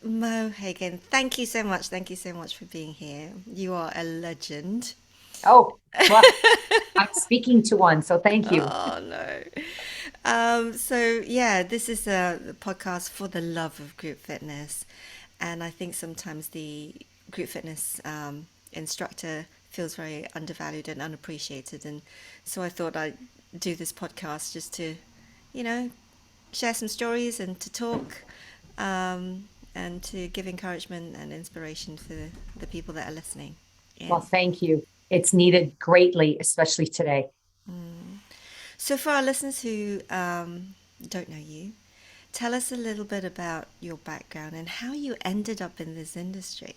Mo Hagan, thank you so much. Thank you so much for being here. You are a legend. Oh, well, I'm speaking to one, so thank you. Oh no. Yeah, this is a podcast for the love of group fitness, and I think sometimes the group fitness instructor feels very undervalued and unappreciated, and so I thought I'd do this podcast just to, you know, share some stories and to talk, and to give encouragement and inspiration for the people that are listening. Yeah. Well, thank you. It's needed greatly, especially today. So, for our listeners who don't know you, tell us a little bit about your background and how you ended up in this industry.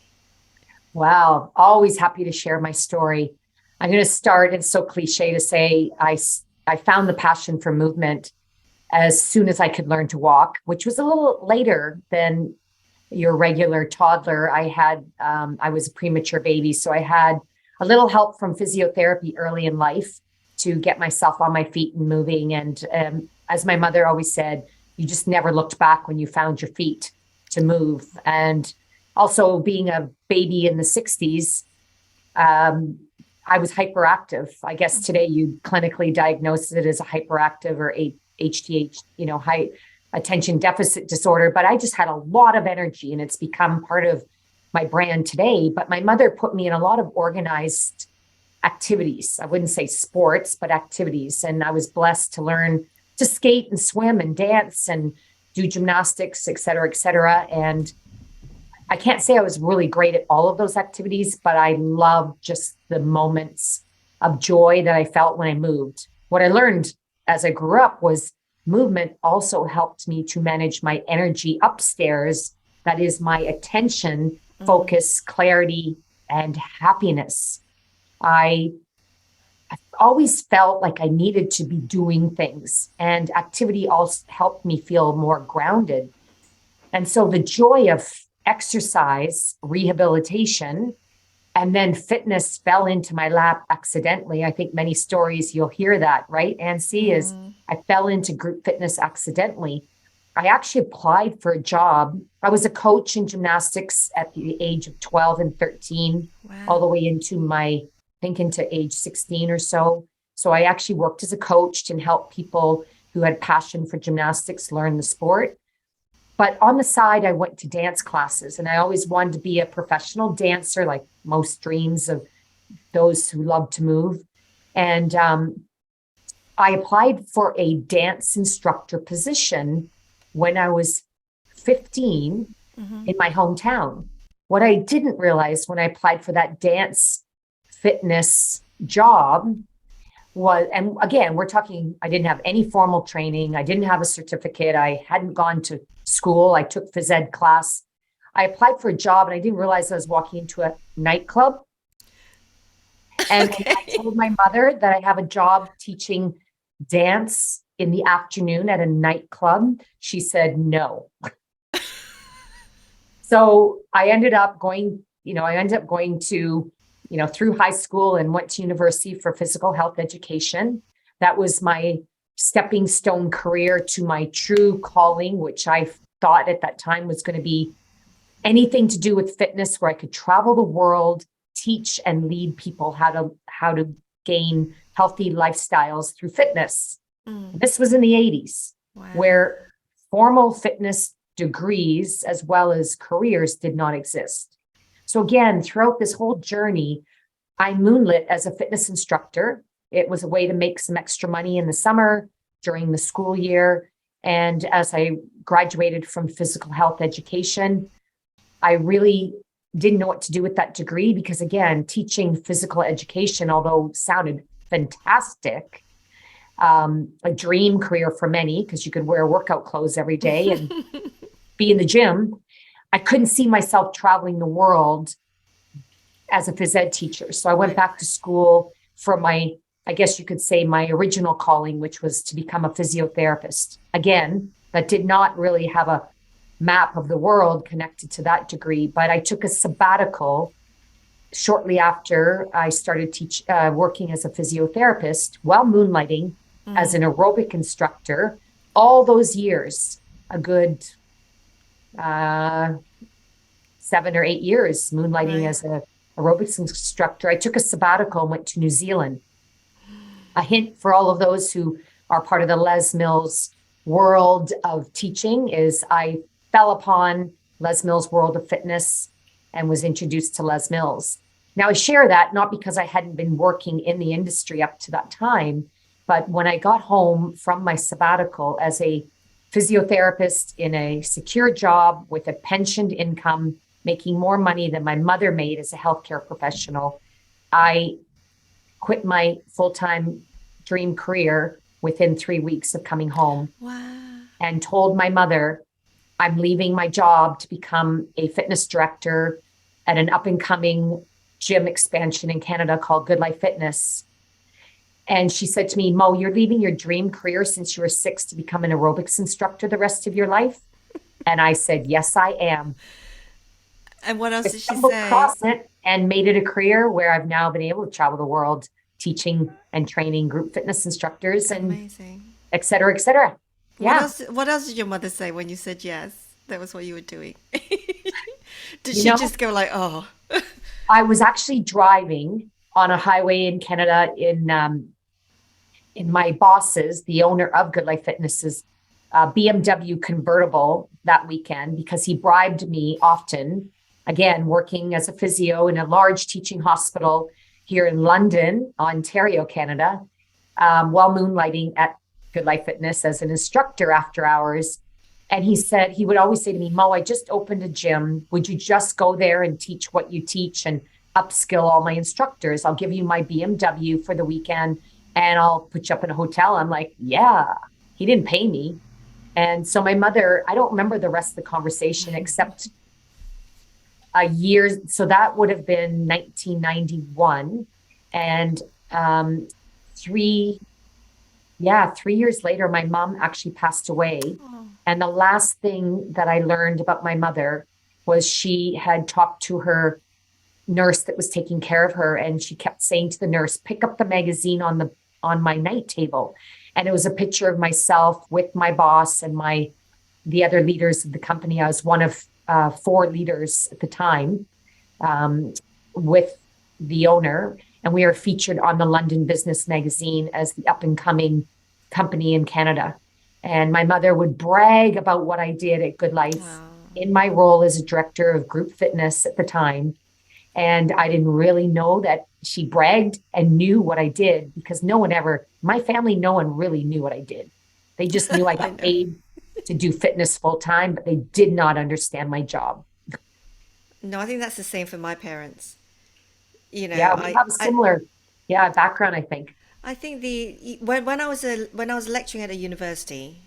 Wow, always happy to share my story. I'm going to start, it's so cliche to say, I found the passion for movement as soon as I could learn to walk, which was a little later than your regular toddler. I was a premature baby, so I had a little help from physiotherapy early in life to get myself on my feet and moving. And as my mother always said, you just never looked back when you found your feet to move. And also being a baby in the 60s, um, I was hyperactive. I guess today you clinically diagnose it as a hyperactive or HDH, high attention deficit disorder. But I just had a lot of energy and it's become part of my brand today. But my mother put me in a lot of organized activities. I wouldn't say sports, but activities. And I was blessed to learn to skate and swim and dance and do gymnastics, et cetera, et cetera. And I can't say I was really great at all of those activities, but I loved just the moments of joy that I felt when I moved. What I learned as I grew up was movement also helped me to manage my energy upstairs. That is my attention, Mm, focus, clarity, and happiness. I always felt like I needed to be doing things, and activity also helped me feel more grounded. And so the joy of exercise, rehabilitation, and then fitness fell into my lap accidentally. I think many stories you'll hear that, right? And see is mm, I fell into group fitness accidentally. I actually applied for a job. I was a coach in gymnastics at the age of 12 and 13, all wow. the way into into age 16 or so. So I actually worked as a coach and helped people who had passion for gymnastics learn the sport. But on the side, I went to dance classes and I always wanted to be a professional dancer, like most dreams of those who love to move. And I applied for a dance instructor position when I was 15 Hmm. in my hometown. What I didn't realize when I applied for that dance fitness job was, and again, we're talking, I didn't have any formal training. I didn't have a certificate. I hadn't gone to school. I took phys ed class. I applied for a job and I didn't realize I was walking into a nightclub. And when I Okay. told my mother that I have a job teaching dance in the afternoon at a nightclub, she said no. So I ended up going to, through high school and went to university for physical health education. That was my stepping stone career to my true calling, which I thought at that time was going to be anything to do with fitness, where I could travel the world, teach and lead people how to gain healthy lifestyles through fitness. Mm, This was in the 80s, wow. where formal fitness degrees as well as careers did not exist. So, again, throughout this whole journey, I moonlit as a fitness instructor. It was a way to make some extra money in the summer during the school year. And as I graduated from physical health education, I really didn't know what to do with that degree because, again, teaching physical education, although sounded fantastic, a dream career for many because you could wear workout clothes every day and be in the gym. I couldn't see myself traveling the world as a phys ed teacher. So I went Right. back to school for I guess you could say, my original calling, which was to become a physiotherapist. Again, that did not really have a map of the world connected to that degree, but I took a sabbatical shortly after I started working as a physiotherapist while moonlighting as Mm, an aerobic instructor all those years, a good uh, 7 or 8 years moonlighting Right. as a aerobics instructor. I took a sabbatical and went to New Zealand. A hint for all of those who are part of the Les Mills world of teaching is I fell upon Les Mills World of Fitness and was introduced to Les Mills. Now, I share that not because I hadn't been working in the industry up to that time, but when I got home from my sabbatical as a physiotherapist in a secure job with a pensioned income, making more money than my mother made as a healthcare professional, I quit my full-time dream career within 3 weeks of coming home Wow. and told my mother, I'm leaving my job to become a fitness director at an up and coming gym expansion in Canada called Good Life Fitness. And she said to me, Mo, you're leaving your dream career since you were 6 to become an aerobics instructor the rest of your life? And I said, yes, I am. And what else I did she stumbled say? across it and made it a career where I've now been able to travel the world teaching and training group fitness instructors and Amazing. et cetera, et cetera. Yeah. What else did your mother say when you said yes? That was what you were doing. Did You she know, just go like, "Oh, I was actually driving on a highway in Canada in my boss's, the owner of Good Life Fitness's BMW convertible that weekend because he bribed me often, again, working as a physio in a large teaching hospital here in London, Ontario, Canada, while moonlighting at Good Life Fitness as an instructor after hours. And he said, he would always say to me, Mo, I just opened a gym. Would you just go there and teach what you teach and upskill all my instructors? I'll give you my BMW for the weekend and I'll put you up in a hotel. I'm like, yeah, he didn't pay me. And so my mother, I don't remember the rest of the conversation except a year. So that would have been 1991. And three, yeah, 3 years later, my mom actually passed away. oh, And the last thing that I learned about my mother was she had talked to her nurse that was taking care of her. And she kept saying to the nurse, pick up the magazine on my night table. And it was a picture of myself with my boss and the other leaders of the company. I was one of 4 leaders at the time, with the owner. And we are featured on the London Business Magazine as the up and coming company in Canada. And my mother would brag about what I did at Good Life wow." in my role as a director of group fitness at the time. And I didn't really know that she bragged and knew what I did because my family, no one really knew what I did. They just knew I I got know. paid to do fitness full time, but they did not understand my job. No, I think that's the same for my parents. You know, Yeah, we have a similar, yeah, background, I think. I think when I was lecturing at a university,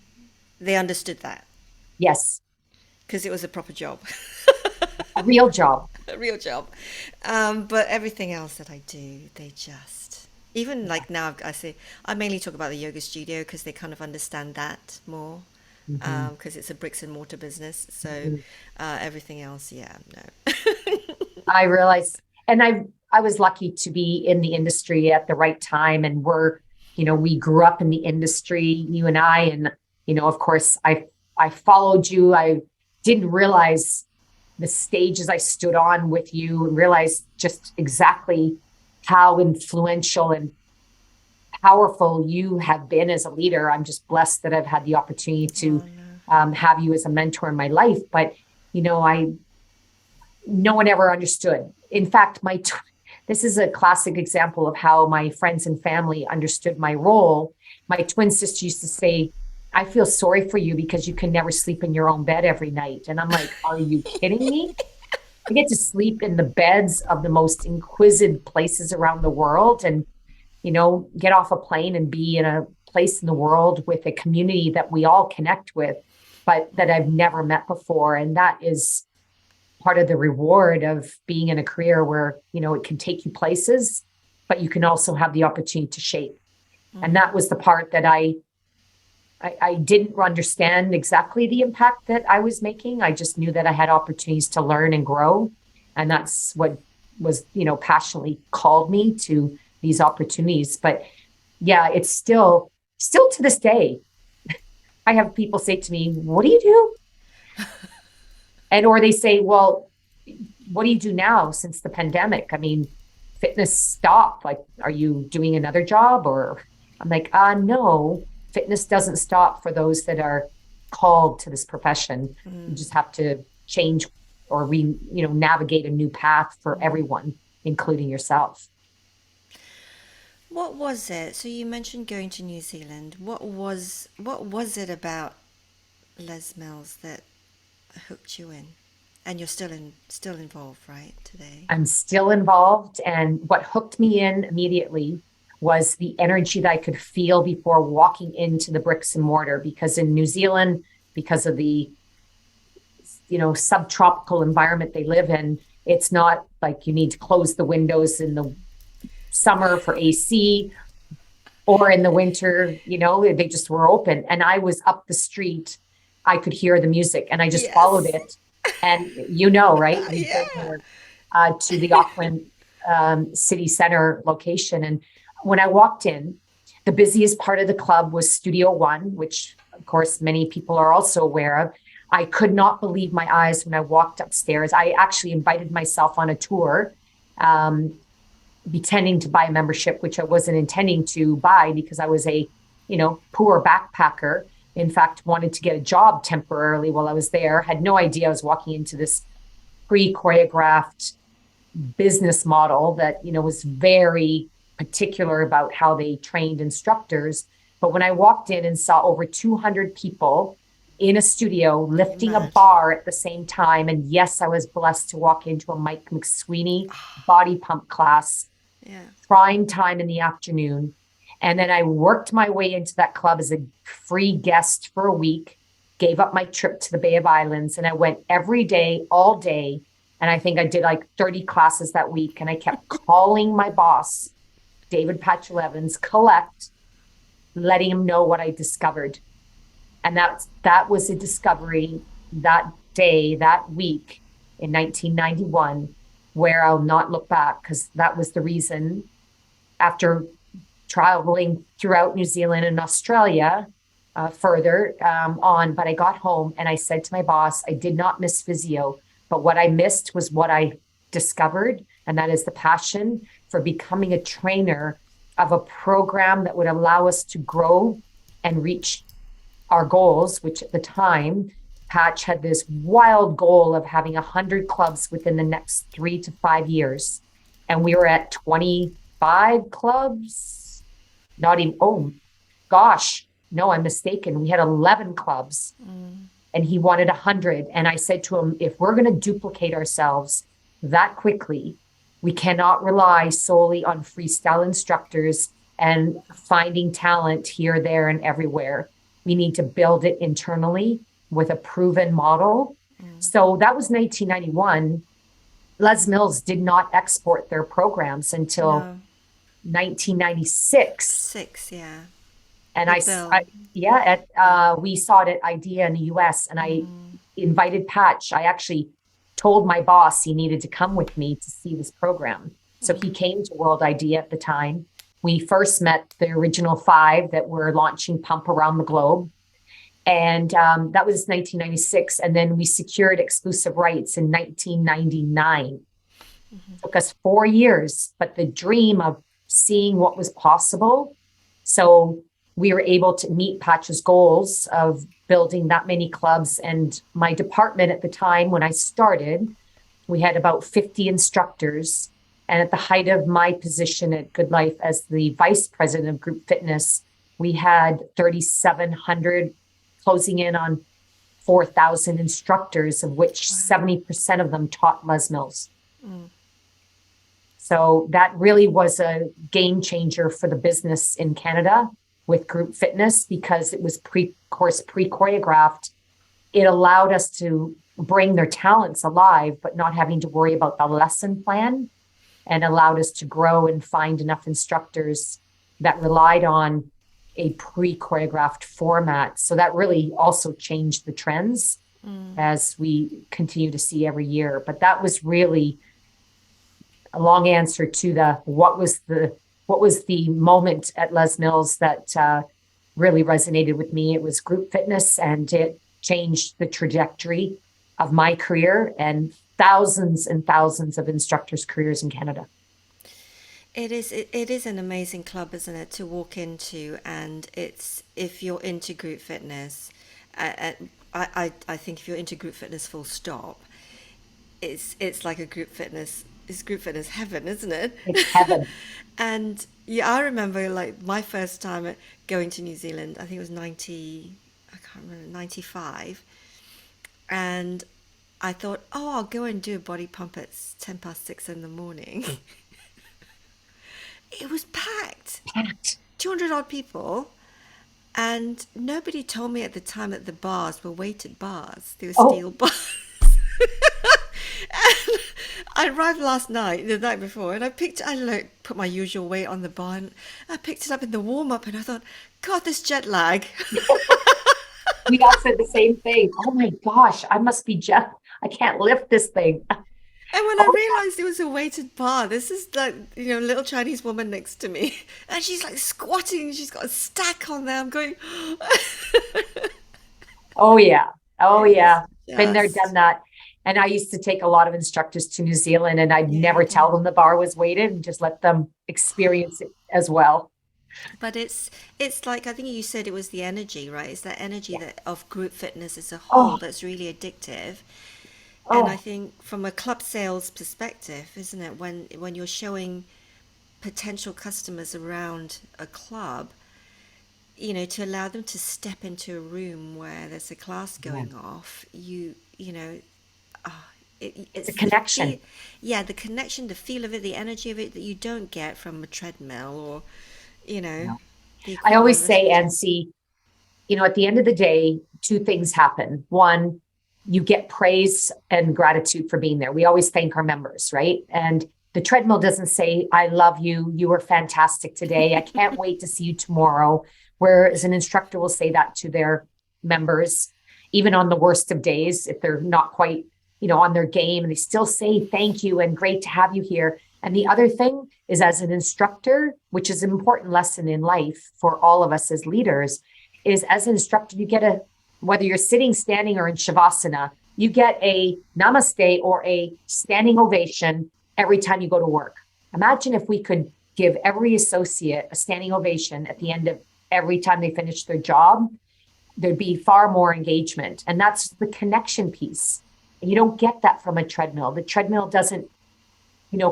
they understood that Yes, because it was a proper job, a real job. a real job. But everything else that I do, they just even like now I say I mainly talk about the yoga studio because they kind of understand that more Mhm, because it's a bricks and mortar business. So mhm. everything else, yeah, no. I realized, and I was lucky to be in the industry at the right time, and we grew up in the industry, you and I, and of course, I followed you. I didn't realize the stages I stood on with you, and realized just exactly how influential and powerful you have been as a leader. I'm just blessed that I've had the opportunity to Oh no. have you as a mentor in my life. But I no one ever understood. In fact, this is a classic example of how my friends and family understood my role. My twin sister used to say, I feel sorry for you because you can never sleep in your own bed every night. And I'm like, are you kidding me? I get to sleep in the beds of the most exquisite places around the world and, get off a plane and be in a place in the world with a community that we all connect with, but that I've never met before. And that is part of the reward of being in a career where, it can take you places, but you can also have the opportunity to shape. And that was the part that I didn't understand exactly the impact that I was making. I just knew that I had opportunities to learn and grow. And that's what was, passionately called me to these opportunities. But yeah, it's still to this day, I have people say to me, what do you do? Or they say, well, what do you do now since the pandemic? I mean, fitness stopped. Like, are you doing another job? Or I'm like, no, fitness doesn't stop for those that are called to this profession. You just have to change or navigate a new path for everyone, including yourself. What was it? So you mentioned going to New Zealand. What was it about Les Mills that hooked you in? And you're still involved, right, today? I'm still involved. And what hooked me in immediately was the energy that I could feel before walking into the bricks and mortar. Because in New Zealand, because of the subtropical environment they live in, it's not like you need to close the windows in the summer for AC or in the winter, they just were open. And I was up the street, I could hear the music and I just followed Yes. it. And right? We've been Yeah. there to the Auckland city center location. And when I walked in, the busiest part of the club was Studio One, which of course many people are also aware of. I could not believe my eyes when I walked upstairs. I actually invited myself on a tour, pretending to buy a membership, which I wasn't intending to buy because I was a, poor backpacker. In fact, wanted to get a job temporarily while I was there. Had no idea I was walking into this pre-choreographed business model that, was very particular about how they trained instructors. But when I walked in and saw over 200 people in a studio lifting a Mad. bar at the same time, and yes, I was blessed to walk into a Mike McSweeney body pump class, Yeah. prime time in the afternoon. And then I worked my way into that club as a free guest for a week, gave up my trip to the Bay of Islands, and I went every day, all day. And I think I did like 30 classes that week. And I kept calling my boss, David Patchell Evans, letting him know what I discovered. And that was a discovery that day, that week in 1991, where I'll not look back, because that was the reason, after traveling throughout New Zealand and Australia further on. But I got home and I said to my boss, I did not miss physio, but what I missed was what I discovered. And that is the passion for becoming a trainer of a program that would allow us to grow and reach our goals, which at the time, Patch had this wild goal of having 100 clubs within the next 3 to 5 years. And we were at 25 clubs. Not even, oh gosh, no, I'm mistaken. We had 11 clubs and he wanted 100. And I said to him, if we're going to duplicate ourselves that quickly, we cannot rely solely on freestyle instructors and finding talent here, there, and everywhere. We need to build it internally with a proven model. So that was 1991. Les Mills did not export their programs until No. 1996. Six, yeah. And With Bill. we saw it at IDEA in the US, and I invited Patch. I actually told my boss he needed to come with me to see this program. So he came to World IDEA at the time. We first met the original 5 that were launching Pump around the globe. And that was 1996. And then we secured exclusive rights in 1999. It took us 4 years, but the dream of seeing what was possible. So we were able to meet Patch's goals of building that many clubs. And my department at the time, when I started, we had about 50 instructors. And at the height of my position at Good Life as the vice president of group fitness, we had 3,700, closing in on 4,000 instructors, of which 70% of them taught Les Mills. So that really was a game changer for the business in Canada with group fitness, because it was pre-choreographed. It allowed us to bring their talents alive, but not having to worry about the lesson plan, and allowed us to grow and find enough instructors that relied on a pre-choreographed format. So that really also changed the trends as we continue to see every year. But that was really a long answer to what was the moment at Les Mills that really resonated with me. It was group fitness, and it changed the trajectory of my career and thousands of instructors' careers in Canada. It is an amazing club, isn't it, to walk into, and it's if you're into group fitness, uh, I think if you're into group fitness, full stop, it's like a group fitness. It's group fitness heaven, isn't it? It's heaven. And yeah, I remember like my first time going to New Zealand. I think it was 90. I can't remember, 95, and I thought, oh, I'll go and do a body pump at 6:10 in the morning. It was packed, Packed. 200 odd people. And nobody told me at the time that the bars were weighted bars. They were Oh, steel bars. And I arrived last night, the night before, and put my usual weight on the bar, and I picked it up in the warm up, and I thought, God, this jet lag. we all said the same thing. Oh my gosh, I must be Jeff. I can't lift this thing. And when I Oh, realized it was a weighted bar, this is like, little Chinese woman next to me, and she's like squatting, she's got a stack on there. I'm going, oh yeah. Oh it was yeah. Been there, done just, that. And I used to take a lot of instructors to New Zealand and I'd yeah, never tell good. them the bar was weighted and just let them experience it as well. But it's like I think you said it was the energy, right? It's that energy Yeah. that of group fitness as a whole Oh, that's really addictive. And I oh, think from a club sales perspective, isn't it, when you're showing potential customers around a club, to allow them to step into a room where there's a class yeah. going off, ah, It's a it's the feel, connection. yeah, the connection, the feel of it, the energy of it that you don't get from a treadmill or, you know, No. the I equivalent always of say, a gym. Nancy, at the end of the day, two things happen. One, you get praise and gratitude for being there. We always thank our members, right? And the treadmill doesn't say, I love you. You were fantastic today. I can't wait to see you tomorrow. Whereas an instructor will say that to their members, even on the worst of days, if they're not quite, on their game, and they still say thank you and great to have you here. And the other thing is, as an instructor, which is an important lesson in life for all of us as leaders, is as an instructor, you get whether you're sitting, standing, or in Shavasana, you get a namaste or a standing ovation every time you go to work. Imagine if we could give every associate a standing ovation at the end of every time they finish their job, there'd be far more engagement. And that's the connection piece. And you don't get that from a treadmill. The treadmill doesn't,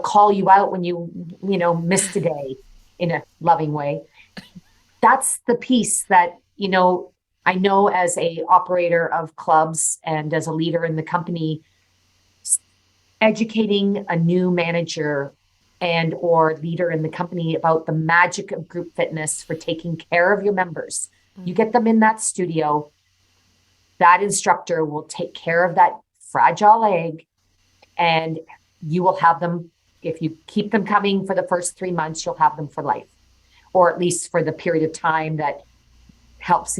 call you out when missed a day in a loving way. That's the piece that, I know as a operator of clubs and as a leader in the company, educating a new manager and or leader in the company about the magic of group fitness for taking care of your members. You get them in that studio, that instructor will take care of that fragile egg, and you will have them, if you keep them coming for the first 3 months, you'll have them for life, or at least for the period of time that helps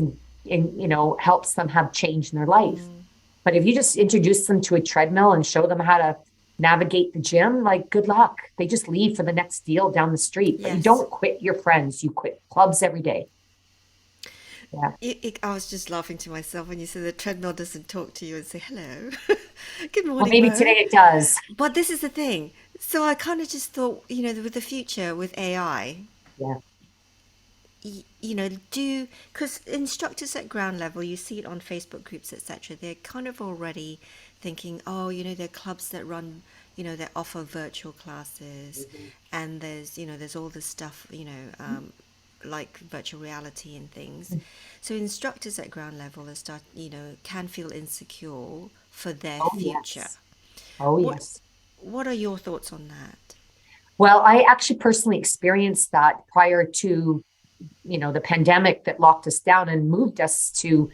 helps them have change in their life. Mm, But if you just introduce them to a treadmill and show them how to navigate the gym, like good luck. They just leave for the next deal down the street. But you yes. don't quit your friends. You quit clubs every day. Yeah. I was just laughing to myself when you said the treadmill doesn't talk to you and say hello. Good Well, morning, maybe Mo. today it does. But this is the thing. So I kind of just thought, with the future, with AI, Yeah. because instructors at ground level, you see it on Facebook groups, etc. They're kind of already thinking, oh, there are clubs that run, that offer virtual classes, and there's all this stuff, like virtual reality and things. So instructors at ground level can feel insecure for their Oh, future. yes. Oh, What yes. What are your thoughts on that? Well, I actually personally experienced that prior to, the pandemic that locked us down and moved us to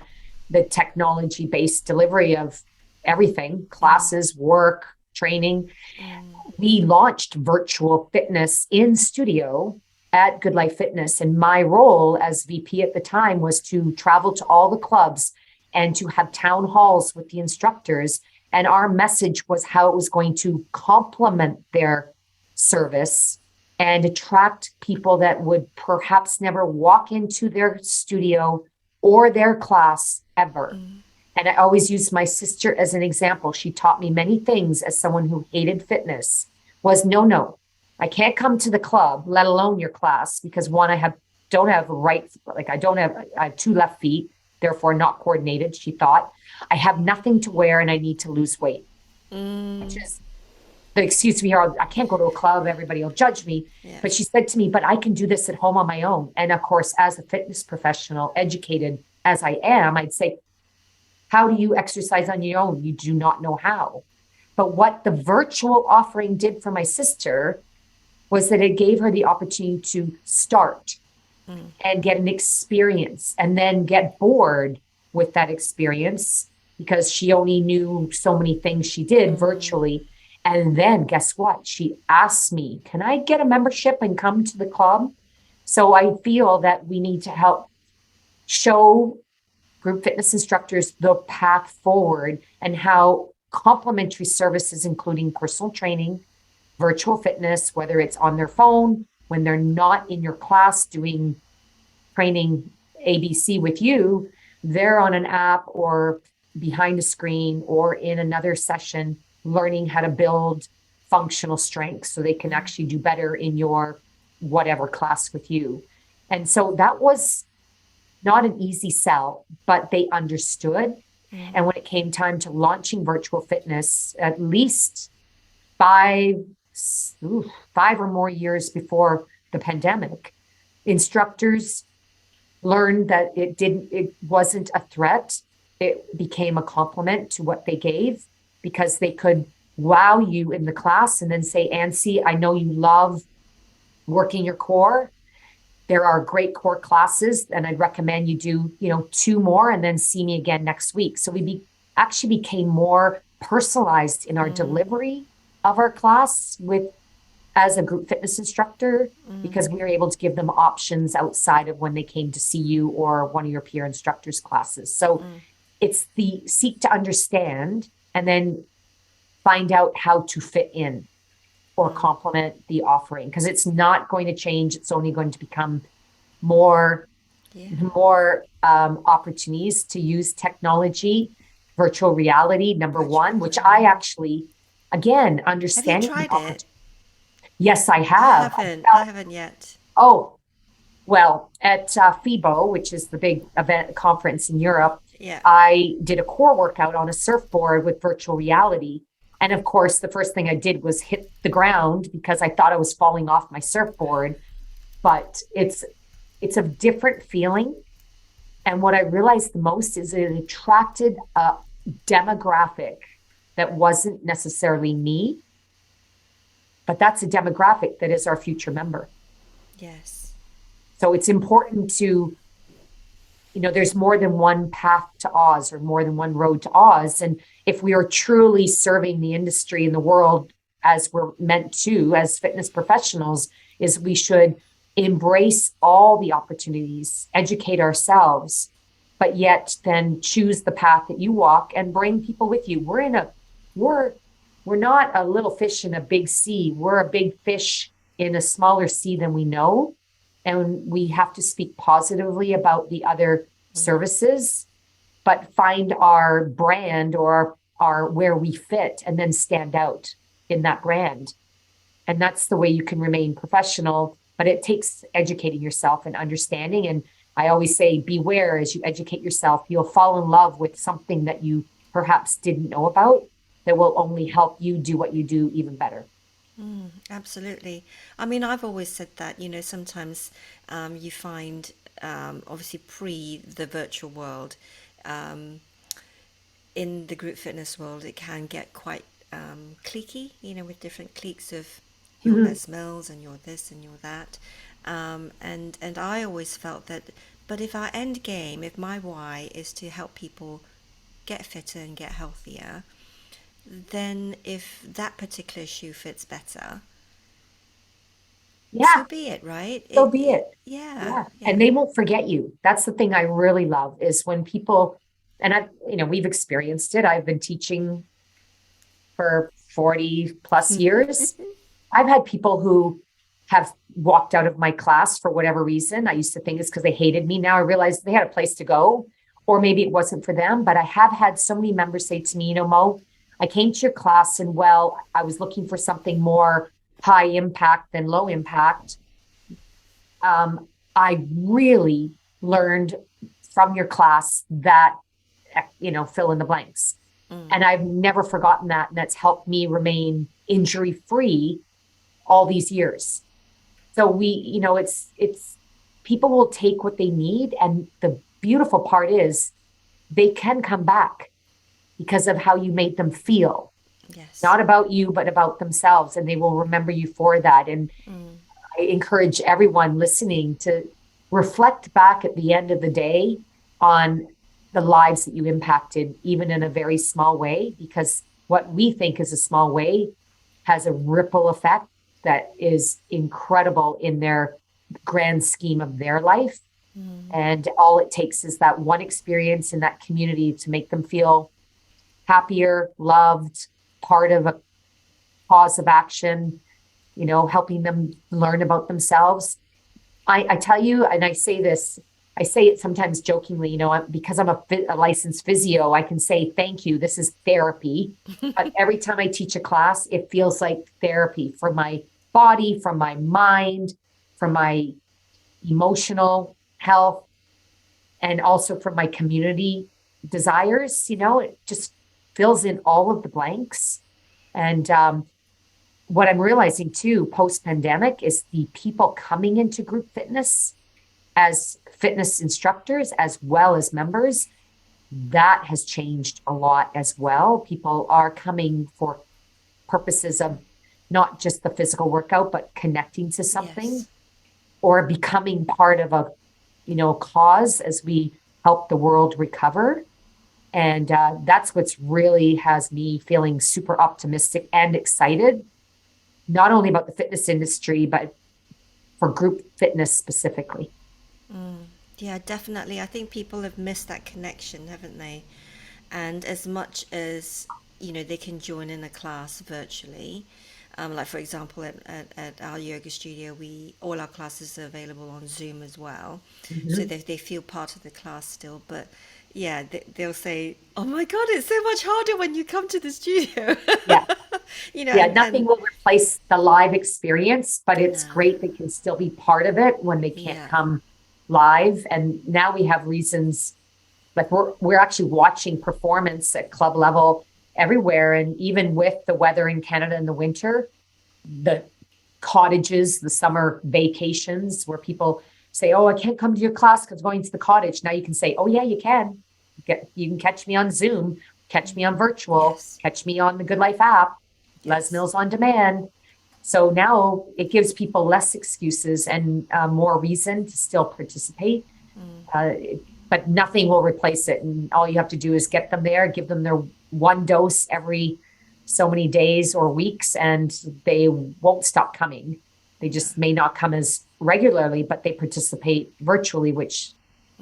the technology based delivery of everything, Mm, classes, work, training. mm, We launched virtual fitness in studio at Good Life Fitness. And my role as VP at the time was to travel to all the clubs and to have town halls with the instructors. And our message was how it was going to complement their service and attract people that would perhaps never walk into their studio or their class ever. mm. And I always use my sister as an example. She taught me many things as someone who hated fitness was no, no, I can't come to the club, let alone your class, because one, don't have right, like I have two left feet, therefore not coordinated. She thought I have nothing to wear and I need to lose weight, which Mm, is the excuse we hear. I can't go to a club. Everybody will judge me. yeah. But she said to me, but I can do this at home on my own. And of course, as a fitness professional, educated as I am, I'd say, how do you exercise on your own? You do not know how. But what the virtual offering did for my sister was that it gave her the opportunity to start Mm, and get an experience and then get bored with that experience because she only knew so many things she did mm, virtually. And then guess what? She asked me, can I get a membership and come to the club? So I feel that we need to help show group fitness instructors the path forward and how complementary services, including personal training, virtual fitness, whether it's on their phone, when they're not in your class doing training ABC with you, they're on an app or behind a screen or in another session learning how to build functional strength so they can mm, actually do better in your whatever class with you. And so that was not an easy sell, but they understood. mm, And when it came time to launching virtual fitness, at least five, 5 or more years before the pandemic, instructors learned that it wasn't a threat. It became a compliment to what they gave because they could wow you in the class and then say, Ansi, I know you love working your core. There are great core classes, and I'd recommend you do, 2 more and then see me again next week. So actually became more personalized in our mm, delivery of our class with as a group fitness instructor mm, because we were able to give them options outside of when they came to see you or one of your peer instructors classes. So mm, it's the seek to understand and then find out how to fit in or mm. complement the offering because it's not going to change. It's only going to become more Yeah. opportunities to use technology, virtual reality, number Virtual one, which I reality. actually, again, Have you understanding the tried it? opportunity. Yes, I I have. haven't. I haven't yet. Oh, well, at FIBO, which is the big event conference in Europe, Yeah. I did a core workout on a surfboard with virtual reality. And of course, the first thing I did was hit the ground because I thought I was falling off my surfboard. But it's a different feeling. And what I realized the most is it attracted a demographic that wasn't necessarily me, but that's a demographic that is our future member. Yes. So it's important to, there's more than one path to Oz or more than one road to Oz. And if we are truly serving the industry and the world as we're meant to, as fitness professionals, is we should embrace all the opportunities, educate ourselves, but yet then choose the path that you walk and bring people with you. We're we're not a little fish in a big sea. We're a big fish in a smaller sea than we know. And we have to speak positively about the other Mm, services, but find our brand or our where we fit and then stand out in that brand. And that's the way you can remain professional, but it takes educating yourself and understanding. And I always say, beware as you educate yourself, you'll fall in love with something that you perhaps didn't know about that will only help you do what you do even better. absolutely. I mean, I've always said that, sometimes you find, obviously, pre the virtual world, um, in the group fitness world, it can get quite cliquey, with different cliques of you're Mhm. Les Mills and you're this and you're that. And I always felt that, but if our end game, if my why is to help people get fitter and get healthier, then if that particular shoe fits better, so Yeah, be it, right? so be it. Yeah, Yeah. yeah. And they won't forget you. That's the thing I really love is when people, and we've experienced it. I've been teaching for 40 plus years. I've had people who have walked out of my class for whatever reason. I used to think it's because they hated me. Now I realize they had a place to go, or maybe it wasn't for them, but I have had so many members say to me, Mo, I came to your class and well, I was looking for something more high impact than low impact. I really learned from your class that, fill in the blanks. And I've never forgotten that. And that's helped me remain injury free all these years. So it's people will take what they need. And the beautiful part is they can come back because of how you made them feel. Yes. Not about you, but about themselves. And they will remember you for that. And I encourage everyone listening to reflect back at the end of the day on the lives that you impacted, even in a very small way, because what we think is a small way has a ripple effect that is incredible in their grand scheme of their life. And all it takes is that one experience in that community to make them feel happier, loved, part of a cause of action, helping them learn about themselves. I tell you, and I say it sometimes jokingly, because I'm a licensed physio, I can say, thank you, this is therapy. But every time I teach a class, it feels like therapy for my body, for my mind, for my emotional health, and also for my community desires. It just fills in all of the blanks. And what I'm realizing too, post-pandemic, is the people coming into group fitness as fitness instructors as well as members, that has changed a lot as well. People are coming for purposes of not just the physical workout, but connecting to something. Yes. Or becoming part of a cause as we help the world recover. And that's what's really has me feeling super optimistic and excited, not only about the fitness industry, but for group fitness specifically. Yeah, definitely. I think people have missed that connection, haven't they? And as much as, they can join in a class virtually, like for example, at our yoga studio, all our classes are available on Zoom as well. So they feel part of the class still. But yeah, they'll say, oh my God, it's so much harder when you come to the studio. Yeah. Nothing and will replace the live experience, but it's no. great they can still be part of it when they can't come live. And now we have reasons, like we're actually watching performance at club level everywhere. And even with the weather in Canada in the winter, the cottages, the summer vacations where people say, oh, I can't come to your class because I'm going to the cottage. Now you can say, oh yeah, you can. You can catch me on Zoom, catch me on virtual, catch me on the Good Life app, Les Mills on demand. So now it gives people less excuses and more reason to still participate. But nothing will replace it. And all you have to do is get them there, give them their one dose every so many days or weeks, and they won't stop coming. They just may not come as regularly, but they participate virtually, which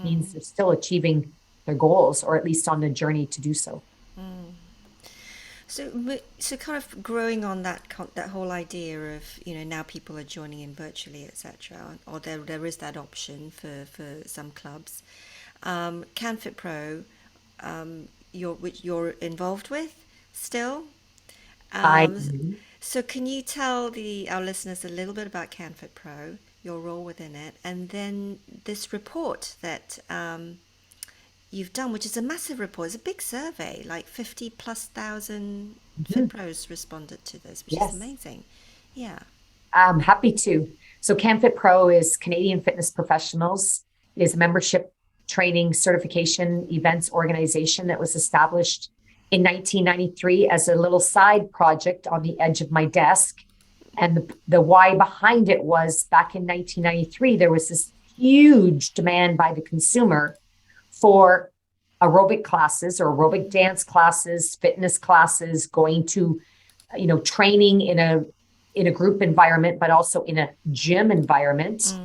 means they're still achieving their goals, or at least on the journey to do so. So kind of growing on that whole idea of now people are joining in virtually, etc., or there is that option for some clubs. CanFit Pro, which you're involved with still. So can you tell our listeners a little bit about CanFit Pro, your role within it, and then this report that you've done, which is a massive report, it's a big survey, like 50,000+ Fit Pros responded to this, which is amazing. Yeah. I'm happy to. So CanFit Pro is Canadian Fitness Professionals. It is a membership training certification events organization that was established in 1993 as a little side project on the edge of my desk. And the why behind it was back in 1993, there was this huge demand by the consumer for aerobic classes or aerobic dance classes, fitness classes, going to, training in a group environment, but also in a gym environment.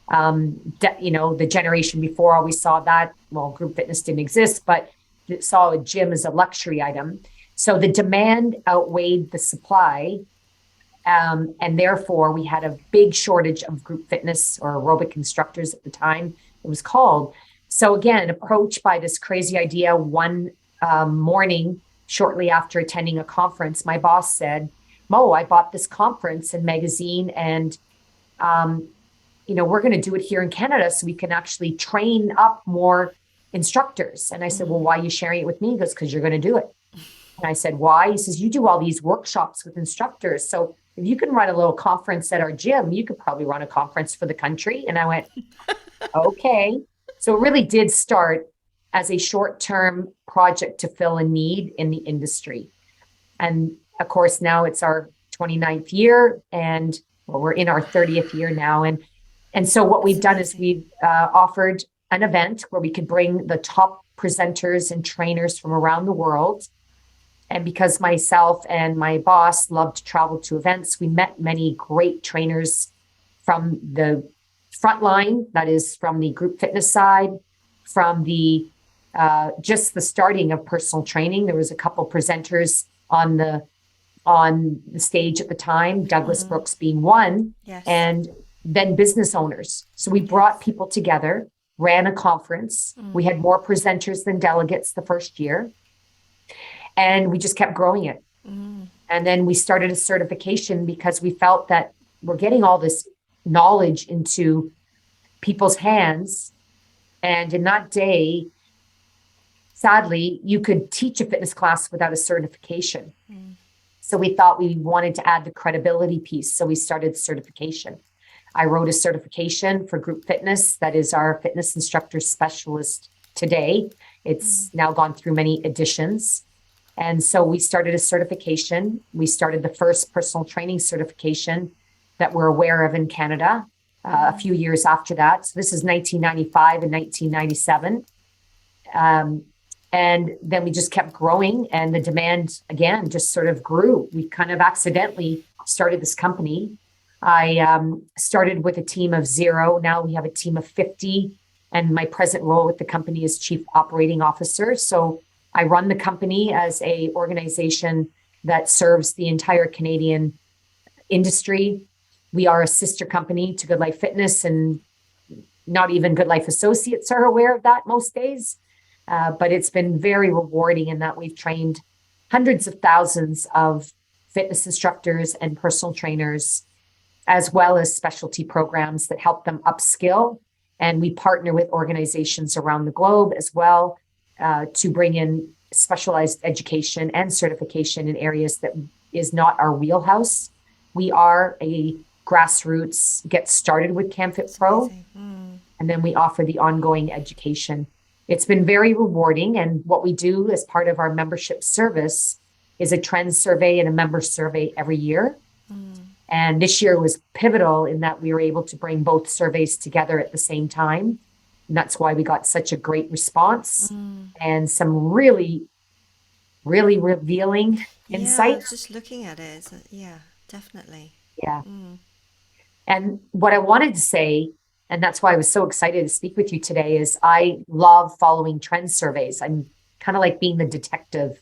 The generation before always saw that, well, group fitness didn't exist, but it saw a gym as a luxury item. So the demand outweighed the supply. And therefore we had a big shortage of group fitness or aerobic instructors at the time, it was called. So again, approached by this crazy idea one morning, shortly after attending a conference, my boss said, Mo, I bought this conference and magazine, and um, we're going to do it here in Canada so we can actually train up more instructors. And I said, well, why are you sharing it with me? He goes, because you're going to do it. And I said, why? He says, you do all these workshops with instructors. So if you can run a little conference at our gym, you could probably run a conference for the country. And I went, okay. So it really did start as a short-term project to fill a need in the industry. And of course, now it's our 29th year, and we're in our 30th year now. And so what we've done is we've offered an event where we could bring the top presenters and trainers from around the world. And because myself and my boss love to travel to events, we met many great trainers from the front line, that is from the group fitness side, from the just the starting of personal training. There was a couple presenters on the stage at the time, Douglas Brooks being one, Yes. and then business owners. So we brought people together, ran a conference. We had more presenters than delegates the first year, and we just kept growing it. And then we started a certification because we felt that we're getting all this knowledge into people's hands. And in that day, sadly, you could teach a fitness class without a certification. So we thought we wanted to add the credibility piece. So we started certification. I wrote a certification for group fitness. That is our fitness instructor specialist today. It's now gone through many editions. And so we started a certification. We started the first personal training certification that we're aware of in Canada a few years after that. So this is 1995 and 1997. And then we just kept growing, and the demand, again, just sort of grew. We kind of accidentally started this company. I started with a team of 0. Now we have a team of 50. And my present role with the company is Chief Operating Officer. So I run the company as a organization that serves the entire Canadian industry. We are a sister company to Good Life Fitness, and not even Good Life associates are aware of that most days. But it's been very rewarding in that we've trained hundreds of thousands of fitness instructors and personal trainers, as well as specialty programs that help them upskill. And we partner with organizations around the globe as well to bring in specialized education and certification in areas that is not our wheelhouse. We are a grassroots, get started with CamFit Pro, and then we offer the ongoing education. It's been very rewarding. And what we do as part of our membership service is a trend survey and a member survey every year. And this year was pivotal in that we were able to bring both surveys together at the same time. And that's why we got such a great response and some really, really revealing insights. Just looking at it, yeah, definitely. Yeah. And what I wanted to say, and that's why I was so excited to speak with you today, is I love following trend surveys. I'm kind of like being the detective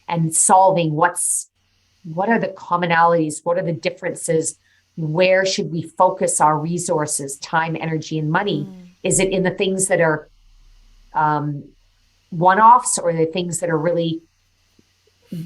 and solving what are the commonalities, what are the differences, where should we focus our resources, time, energy, and money? Is it in the things that are one-offs, or the things that are really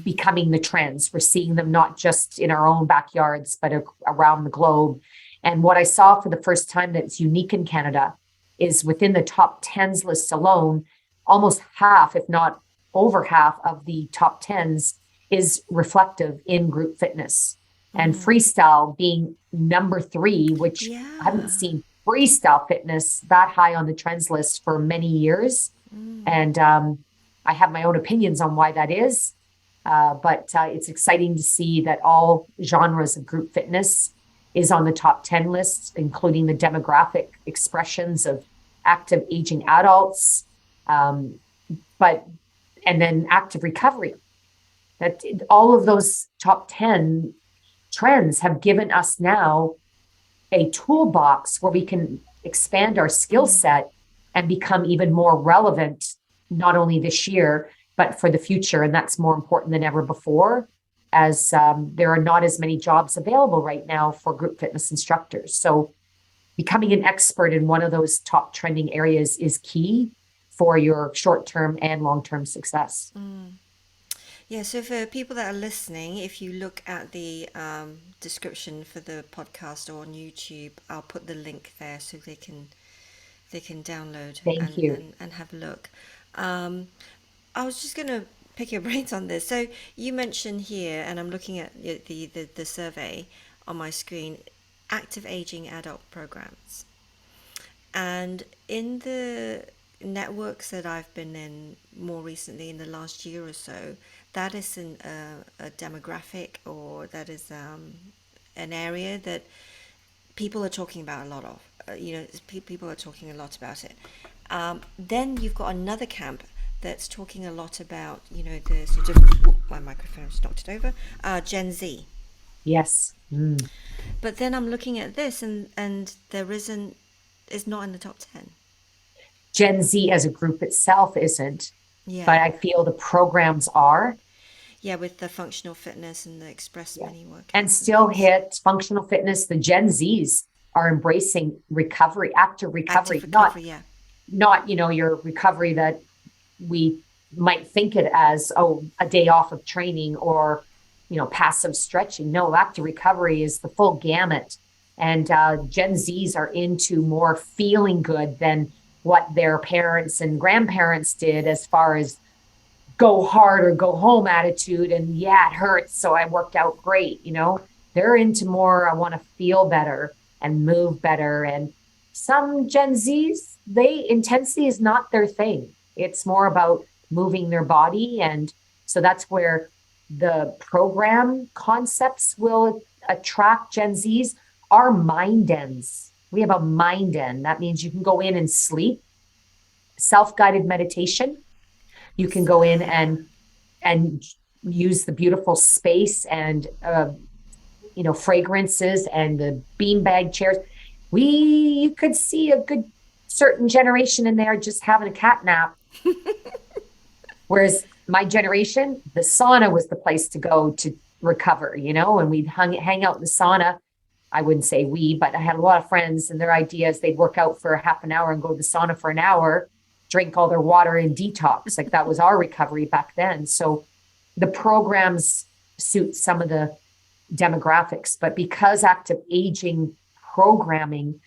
becoming the trends? We're seeing them not just in our own backyards, but around the globe. And what I saw for the first time that's unique in Canada is within the top 10s list alone, almost half, if not over half of the top 10s is reflective in group fitness. And freestyle being number 3, which I haven't seen freestyle fitness that high on the trends list for many years. And I have my own opinions on why that is. But it's exciting to see that all genres of group fitness is on the top 10 lists, including the demographic expressions of active aging adults, and then active recovery. That all of those top 10 trends have given us now a toolbox where we can expand our skill set and become even more relevant, not only this year, but for the future. And that's more important than ever before, as there are not as many jobs available right now for group fitness instructors. So becoming an expert in one of those top trending areas is key. for your short-term and long-term success. Yeah, so for people that are listening, if you look at the description for the podcast or on YouTube, I'll put the link there so they can download Thank and, you. and, and have a look. Um, I was just going to pick your brains on this. So you mentioned here, and I'm looking at the survey on my screen, active aging adult programs. And in the networks that I've been in more recently in the last year or so, that is a demographic, or that is an area that people are talking about a lot of. People are talking a lot about it. Then you've got another camp that's talking a lot about, the sort of, oh, my microphone's knocked it over, Gen Z. Yes. But then I'm looking at this, and it's not in the top 10. Gen Z as a group itself isn't, Yeah. but I feel the programs are. Yeah, with the functional fitness and the express Yeah. mini And workouts and still things. hit functional fitness. The Gen Zs are embracing recovery, active Active recovery, not recovery, yeah. not your recovery that we might think it as, oh, a day off of training or passive stretching. No, active recovery is the full gamut. And Gen Zs are into more feeling good than what their parents and grandparents did, as far as go hard or go home attitude. And yeah, it hurts, so I worked out great. They're into more, I want to feel better and move better. And some Gen Zs, intensity is not their thing. It's more about moving their body. And so that's where the program concepts will attract Gen Zs. Our mind ends. We have a mind end. That means you can go in and sleep, self-guided meditation. You can go in and use the beautiful space and fragrances and the beanbag chairs. You could see a good certain generation in there just having a cat nap. Whereas my generation, the sauna was the place to go to recover, and we'd hang out in the sauna. I wouldn't say we, but I had a lot of friends, and their ideas, they'd work out for half an hour and go to the sauna for an hour, drink all their water and detox. Like, that was our recovery back then. So the programs suit some of the demographics, but because active aging programming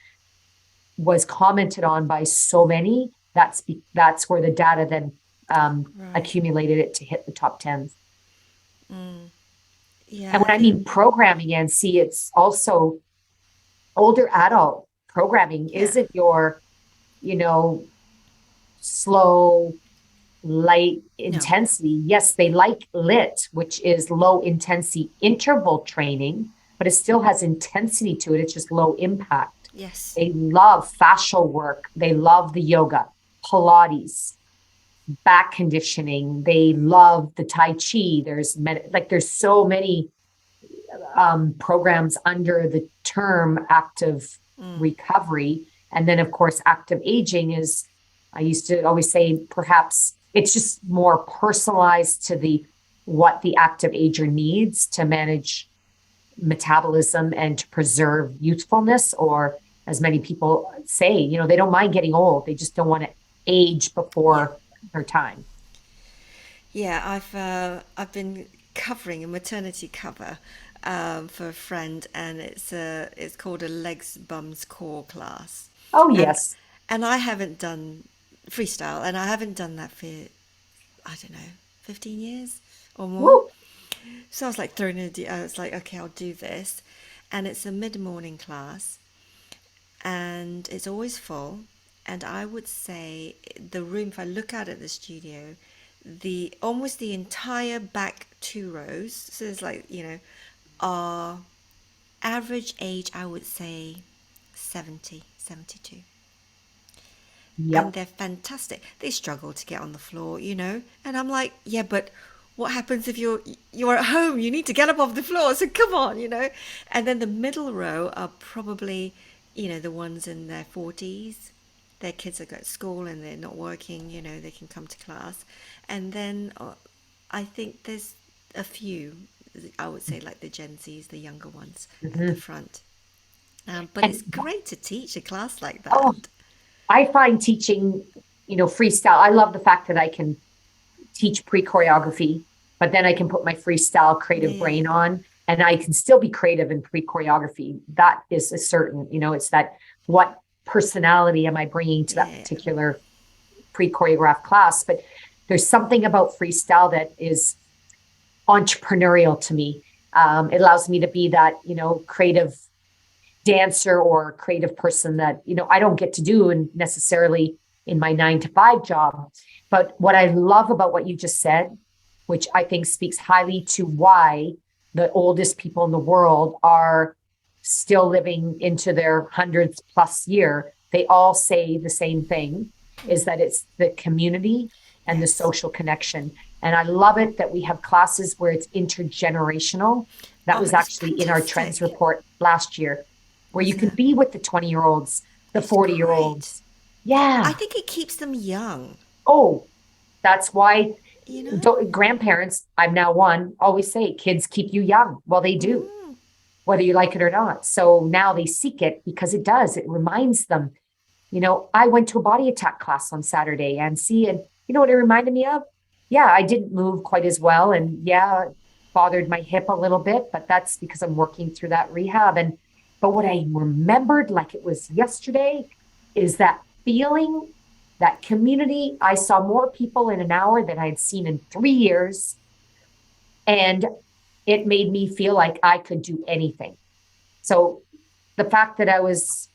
was commented on by so many, that's where the data then Right. accumulated it to hit the top 10. Yeah, And when I mean programming, and see, it's also older adult programming. Yeah. Isn't your, slow, light intensity. Yes, they like lit, which is low intensity interval training, but it still has intensity to it. It's just low impact. Yes. They love fascial work. They love the yoga, Pilates, back conditioning. They love the Tai Chi. There's so many programs under the term active recovery. And then, of course, active aging is, I used to always say, perhaps it's just more personalized to what the active ager needs to manage metabolism and to preserve youthfulness, or as many people say, they don't mind getting old. They just don't want to age before their time. Yeah, I've been covering a maternity cover for a friend, and it's called a legs, bums, core class. Oh, and yes. and I haven't done freestyle, and I haven't done that for, I don't know, 15 years or more. Woo. So I was like I was like, okay, I'll do this, and it's a mid-morning class, and it's always full. And I would say the room, if I look out at the studio, the almost the entire back 2 rows, so it's like, are average age, I would say 70, 72. And Yep. they're fantastic. They struggle to get on the floor, and I'm like, yeah, but what happens if you're at home? You need to get up off the floor, so come on. And then the middle row are probably, the ones in their 40s. Their kids are at school and they're not working, they can come to class. And then I think there's a few, I would say, like the Gen Zs, the younger ones at the Mhm. front. But it's And great to teach a class like oh, that. I find teaching freestyle. I love the fact that I can teach pre-choreography, but then I can put my freestyle creative Yeah. brain on and I can still be creative in pre-choreography. That is a certain, it's that what personality am I bringing to that Yeah. particular pre-choreographed class? But there's something about freestyle that is entrepreneurial to me. It allows me to be that, creative dancer or creative person that, I don't get to do and necessarily in my 9 to 5 job. But what I love about what you just said, which I think speaks highly to why the oldest people in the world are still living into their hundreds plus year, they all say the same thing, is that it's the community and the Yes. social connection. And I love it that we have classes where it's intergenerational. That Oh, was it's actually in our trends fantastic. report last year, where you Was can it? be with the 20-year-olds, the It's great. 40-year-olds. I Yeah. think it keeps them young, Oh, that's why you know? grandparents, I'm now one, always say kids keep you young. Well, they do, Mm. whether you like it or not. So now they seek it because it does. It reminds them. I went to a body attack class on Saturday and you know what it reminded me of? Yeah, I didn't move quite as well. And yeah, it bothered my hip a little bit, but that's because I'm working through that rehab. But what I remembered like it was yesterday is that feeling, that community. I saw more people in an hour than I'd seen in 3 years. And it made me feel like I could do anything. So the fact that there was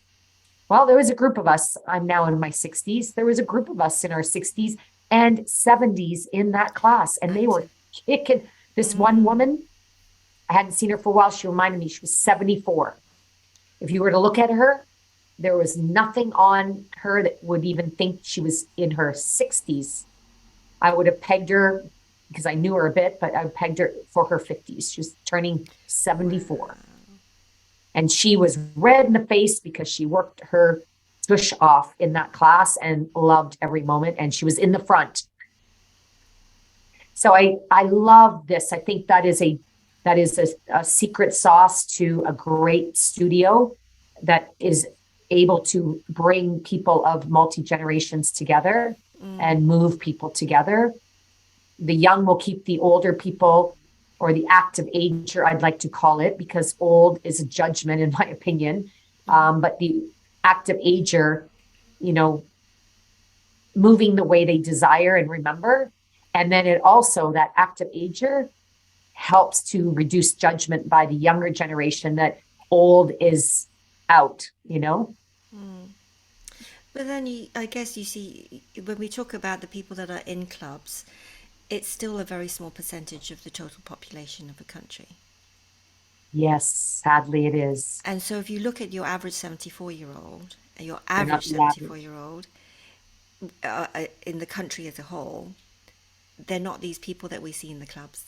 a group of us, I'm now in my 60s. There was a group of us in our 60s and 70s in that class, and they And were kicking. This one woman, I hadn't seen her for a while. She reminded me she was 74. If you were to look at her, there was nothing on her that would even think she was in her 60s. I would have pegged her because I knew her a bit, but I pegged her for her 50s. She was turning 74. And she was red in the face because she worked her tush off in that class and loved every moment. And she was in the front. So I love this. I think that is a secret sauce to a great studio that is able to bring people of multi generations together and move people together. The young will keep the older people, or the active ager, I'd like to call it, because old is a judgment, in my opinion. But the active ager, you know, moving the way they desire and remember. And then it also, that active ager helps to reduce judgment by the younger generation that old is out. but then I guess you see when we talk about the people that are in clubs, it's still a very small percentage of the total population of a country. Yes, sadly it is. And so if you look at your average 74-year-old, your They're not average the average. 74-year-old in the country as a whole, they're not these people that we see in the clubs,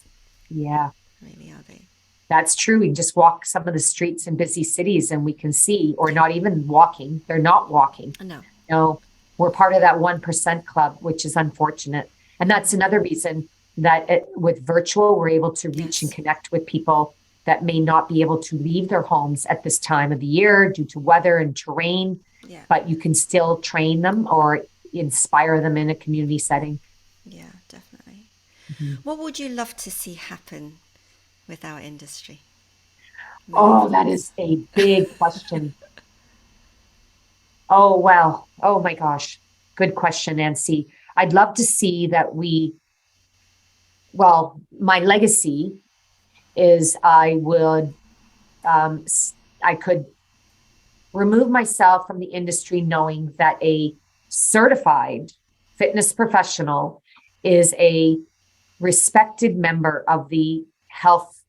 Yeah. really, are they? That's true. We just walk some of the streets in busy cities and we can see, or not even walking, they're not walking. No. No, we're part of that 1% club, which is unfortunate. And that's another reason that with virtual, we're able to reach and Yes. connect with people that may not be able to leave their homes at this time of the year due to weather and terrain, Yeah. but you can still train them or inspire them in a community setting. Yeah, definitely. Mhm. What would you love to see happen with our industry moving Oh, that forward? is a big question. Oh, well. Oh my gosh. Good question, Nancy. I'd love to see that my legacy is um, I could remove myself from the industry knowing that a certified fitness professional is a respected member of the health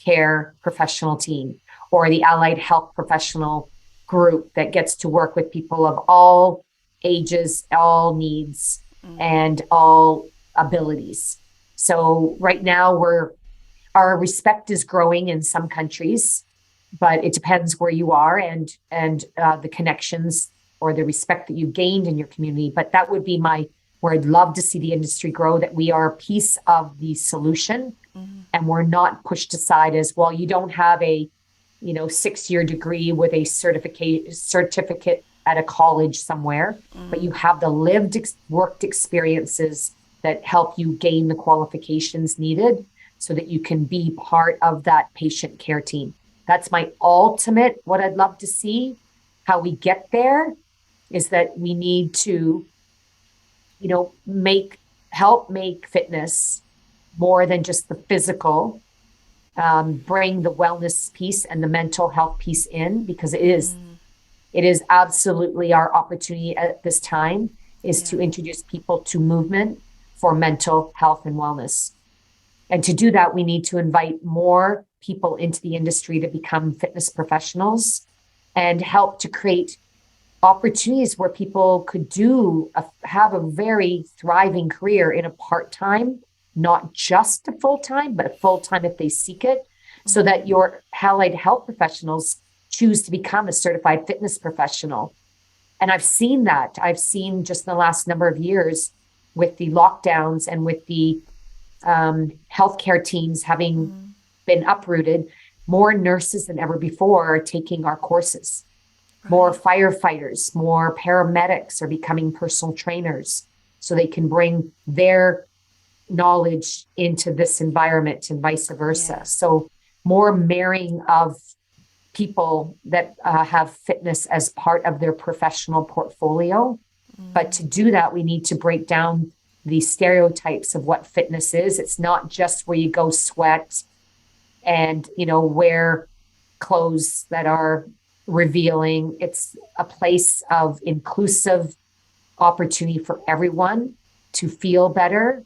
care professional team or the allied health professional group that gets to work with people of all ages, all needs, and all abilities. So right now our respect is growing in some countries, but it depends where you are and the connections or the respect that you gained in your community. But that would be where I'd love to see the industry grow, that we are a piece of the solution and we're not pushed aside as, well, you don't have a 6-year degree with a certificate at a college somewhere, but you have the worked experiences that help you gain the qualifications needed so that you can be part of that patient care team. That's my ultimate, what I'd love to see. How we get there is that we need to, help make fitness more than just the physical, bring the wellness piece and the mental health piece in, because it is absolutely our opportunity at this time is to introduce people to movement for mental health and wellness. And to do that, we need to invite more people into the industry to become fitness professionals and help to create opportunities where people could have a very thriving career in a part-time, not just a full-time, but a full-time if they seek it, so that your allied health professionals choose to become a certified fitness professional. And I've seen that. I've seen just in the last number of years with the lockdowns and with the healthcare teams having been uprooted, more nurses than ever before are taking our courses. More firefighters, more paramedics are becoming personal trainers so they can bring their knowledge into this environment and vice versa. So more marrying of people that have fitness as part of their professional portfolio. But to do that, we need to break down the stereotypes of what fitness is. It's not just where you go sweat and, wear clothes that are revealing. It's a place of inclusive opportunity for everyone to feel better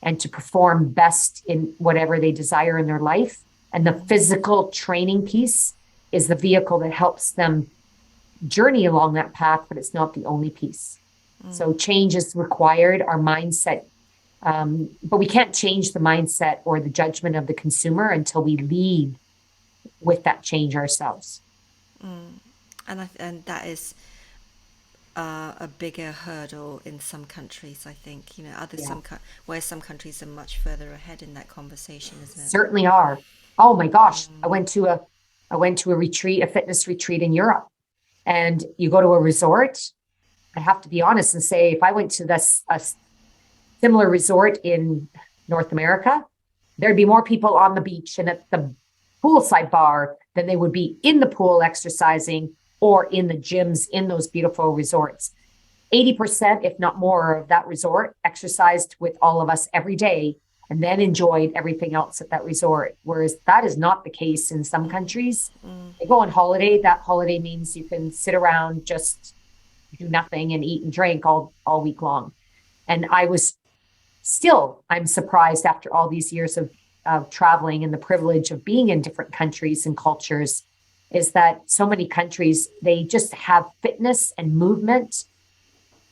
and to perform best in whatever they desire in their life. And the physical training piece is the vehicle that helps them journey along that path, but it's not the only piece. So change is required, our mindset, but we can't change the mindset or the judgment of the consumer until we lead with that change ourselves. And that is a bigger hurdle in some countries, I think. Where some countries are much further ahead in that conversation, isn't it? Certainly are. Oh my gosh, I went to a retreat, a fitness retreat in Europe, and you go to a resort. I have to be honest and say, if I went to a similar resort in North America, there'd be more people on the beach and at the poolside bar than they would be in the pool exercising or in the gyms in those beautiful resorts. 80%, if not more, of that resort exercised with all of us every day and then enjoyed everything else at that resort. Whereas that is not the case in some countries. They go on holiday. That holiday means you can sit around, just do nothing and eat and drink all week long. And I'm surprised after all these years of traveling and the privilege of being in different countries and cultures, is that so many countries, they just have fitness and movement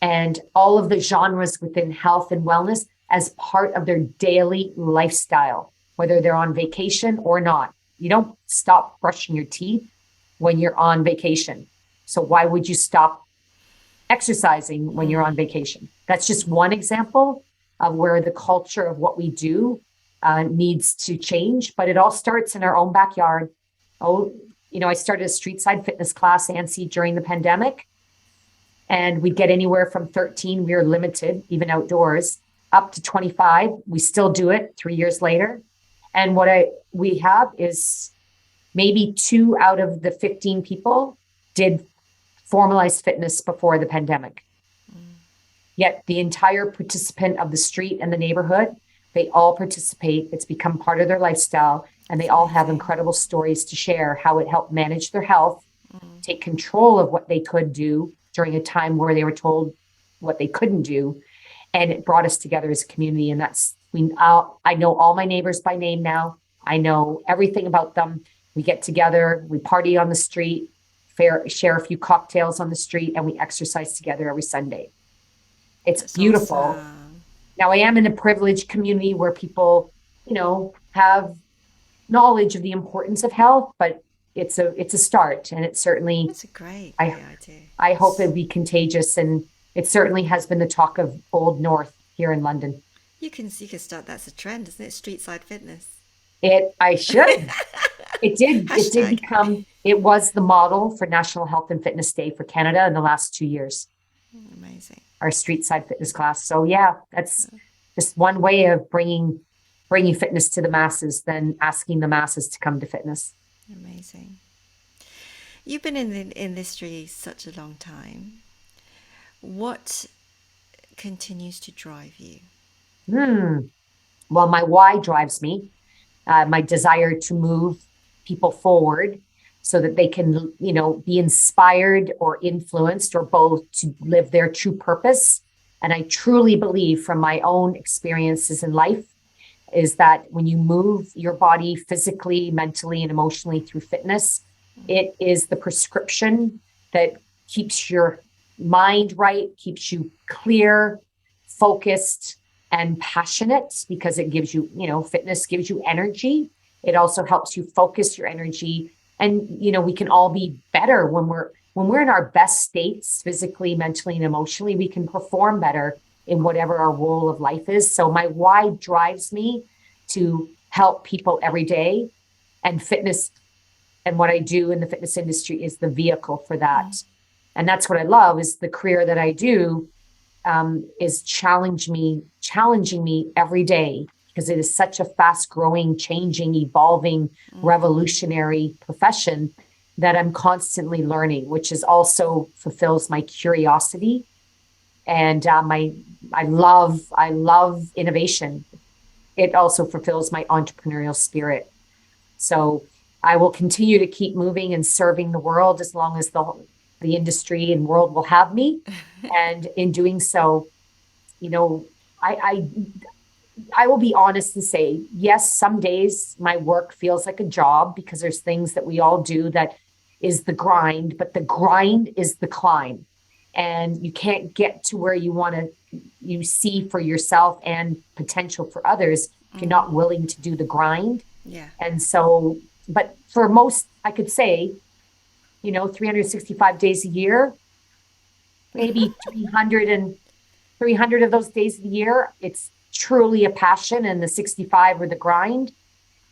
and all of the genres within health and wellness as part of their daily lifestyle, whether they're on vacation or not. You don't stop brushing your teeth when you're on vacation. So why would you stop exercising when you're on vacation? That's just one example of where the culture of what we do needs to change, but it all starts in our own backyard. I started a street side fitness class, ANSI, during the pandemic, and we'd get anywhere from 13, we were limited, even outdoors, up to 25. We still do it 3 years later. And what we have is maybe 2 out of the 15 people did formalized fitness before the pandemic. Yet the entire participant of the street and the neighborhood, they all participate. It's become part of their lifestyle, and they all have incredible stories to share, how it helped manage their health, take control of what they could do during a time where they were told what they couldn't do. And it brought us together as a community. And I know all my neighbors by name now. I know everything about them. We get together, we party on the street, share a few cocktails on the street, and we exercise together every Sunday. It's beautiful. Awesome. Now, I am in a privileged community where people, have knowledge of the importance of health, but it's a start, and it certainly. That's a great idea. I hope it'll be contagious, and it certainly has been the talk of Old North here in London. You can start. That's a trend, isn't it? Street side fitness. I should. It did. It did become. It was the model for National Health and Fitness Day for Canada in the last 2 years, Amazing. our street side fitness class. So yeah, that's just one way of bringing fitness to the masses, then asking the masses to come to fitness. Amazing. You've been in the industry such a long time. What continues to drive you? Hmm. Well, my why drives me, my desire to move people forward so that they can, be inspired or influenced or both to live their true purpose. And I truly believe from my own experiences in life is that when you move your body physically, mentally, and emotionally through fitness, it is the prescription that keeps your mind right, keeps you clear, focused, and passionate because it gives you, fitness gives you energy. It also helps you focus your energy. And, we can all be better when we're in our best states, physically, mentally, and emotionally, we can perform better in whatever our role of life is. So my why drives me to help people every day, and fitness and what I do in the fitness industry is the vehicle for that. And that's what I love is the career that I do is challenging me every day because it is such a fast growing, changing, evolving, revolutionary profession that I'm constantly learning, which is also fulfills my curiosity. And I love innovation. It also fulfills my entrepreneurial spirit. So I will continue to keep moving and serving the world as long as the industry and world will have me. And in doing so, you know, I, I I will be honest and say, yes, some days my work feels like a job because there's things that we all do that is the grind, but the grind is the climb. And you can't get to where you see for yourself and potential for others if you're not willing to do the grind. Yeah. And so, but for most, I could say, 365 days a year, maybe 300 of those days of the year, it's truly a passion, and the 65 are the grind.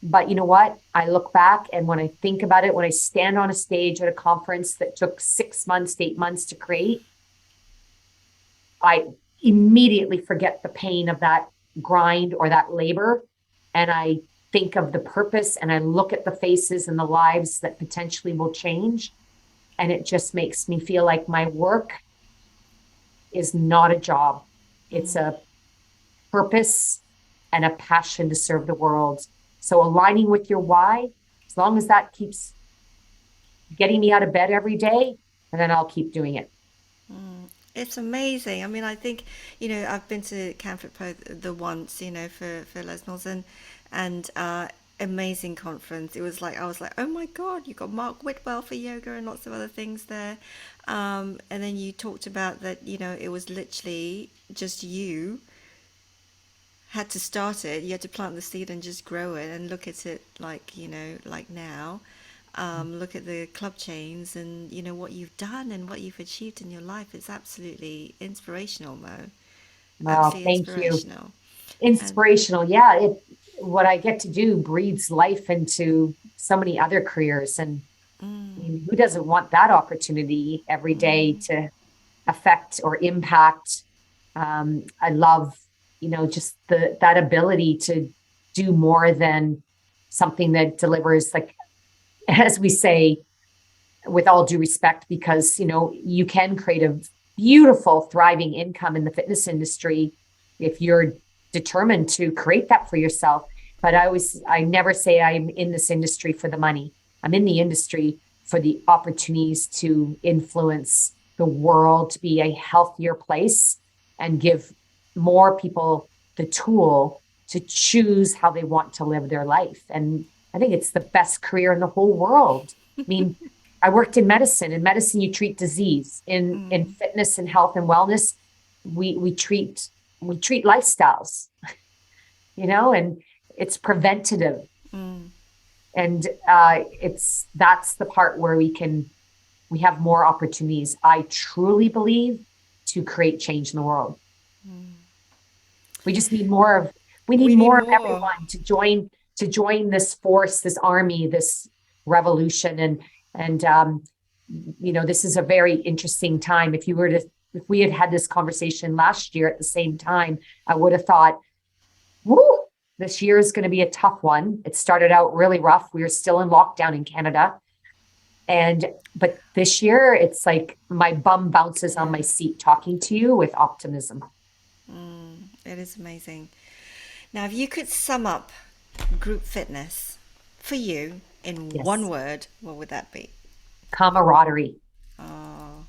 But you know what? I look back and when I think about it, when I stand on a stage at a conference that took 6 months, 8 months to create, I immediately forget the pain of that grind or that labor. And I think of the purpose and I look at the faces and the lives that potentially will change. And it just makes me feel like my work is not a job. It's a purpose and a passion to serve the world. So aligning with your why, as long as that keeps getting me out of bed every day, and then I'll keep doing it. It's amazing. I mean, I think, I've been to Canford Po the once, for Les Mills, and amazing conference. It was like, I was like, oh my God, you got Mark Whitwell for yoga and lots of other things there. And then you talked about that, it was literally just you had to start it. You had to plant the seed and just grow it and look at it like, like now. Look at the club chains and, what you've done and what you've achieved in your life. It's absolutely inspirational, Mo. Well, Absolutely thank you. inspirational. And Inspirational. Yeah, what I get to do breathes life into so many other careers. And I mean, who doesn't want that opportunity every day to affect or impact? I love, just that ability to do more than something that delivers, like, as we say, with all due respect, because, you can create a beautiful, thriving income in the fitness industry if you're determined to create that for yourself. But I never say I'm in this industry for the money. I'm in the industry for the opportunities to influence the world to be a healthier place and give more people the tool to choose how they want to live their life. And I think it's the best career in the whole world. I mean, I worked in medicine. In medicine, you treat disease. In fitness and health and wellness, we treat lifestyles, and it's preventative. And that's the part where we have more opportunities. I truly believe to create change in the world. We just need we need we need more of more. everyone to join this force, this army, this revolution. And And, this is a very interesting time. If we had had this conversation last year at the same time, I would have thought, woo, this year is going to be a tough one. It started out really rough. We were still in lockdown in Canada. But this year, it's like my bum bounces on my seat talking to you with optimism. It is amazing. Now, if you could sum up group fitness for you in one Yes. word, what would that be? Camaraderie. Oh,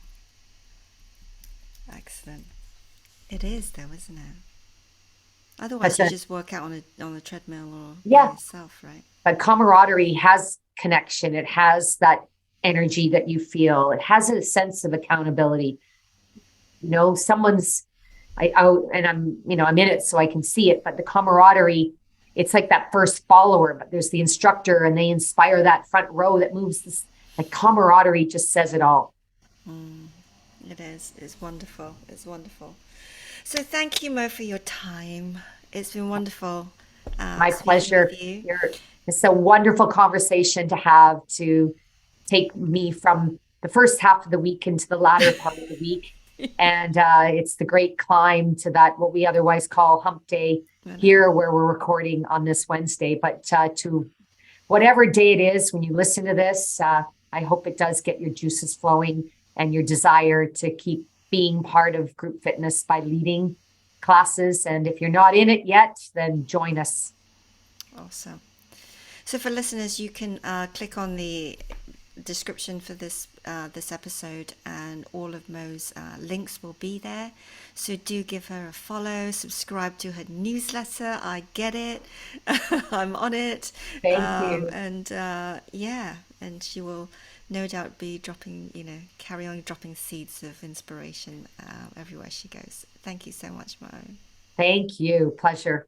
excellent. It is, though, isn't it? Otherwise, That's you a, just work out on a treadmill or by yeah, yourself, right? but camaraderie has connection. It has that energy that you feel. It has a sense of accountability. Someone's I out and I'm in it so I can see it, but the camaraderie, it's like that first follower, but there's the instructor and they inspire that front row that moves this, like camaraderie just says it all. It is. It's wonderful. It's wonderful. So thank you, Mo, for your time. It's been wonderful My speaking with pleasure. you. It's a wonderful conversation to have to take me from the first half of the week into the latter part of the week. And it's the great climb to that, what we otherwise call hump day I know. here, where we're recording on this Wednesday. But to whatever day it is when you listen to this, I hope it does get your juices flowing and your desire to keep being part of group fitness by leading classes. And if you're not in it yet, then join us. Awesome. So for listeners, you can click on the description for this episode, and all of Mo's links will be there. So do give her a follow, subscribe to her newsletter. I get it. I'm on it. Thank you. Yeah, and she will no doubt be dropping, carry on dropping seeds of inspiration everywhere she goes. Thank you so much, Mo. Thank you. Pleasure.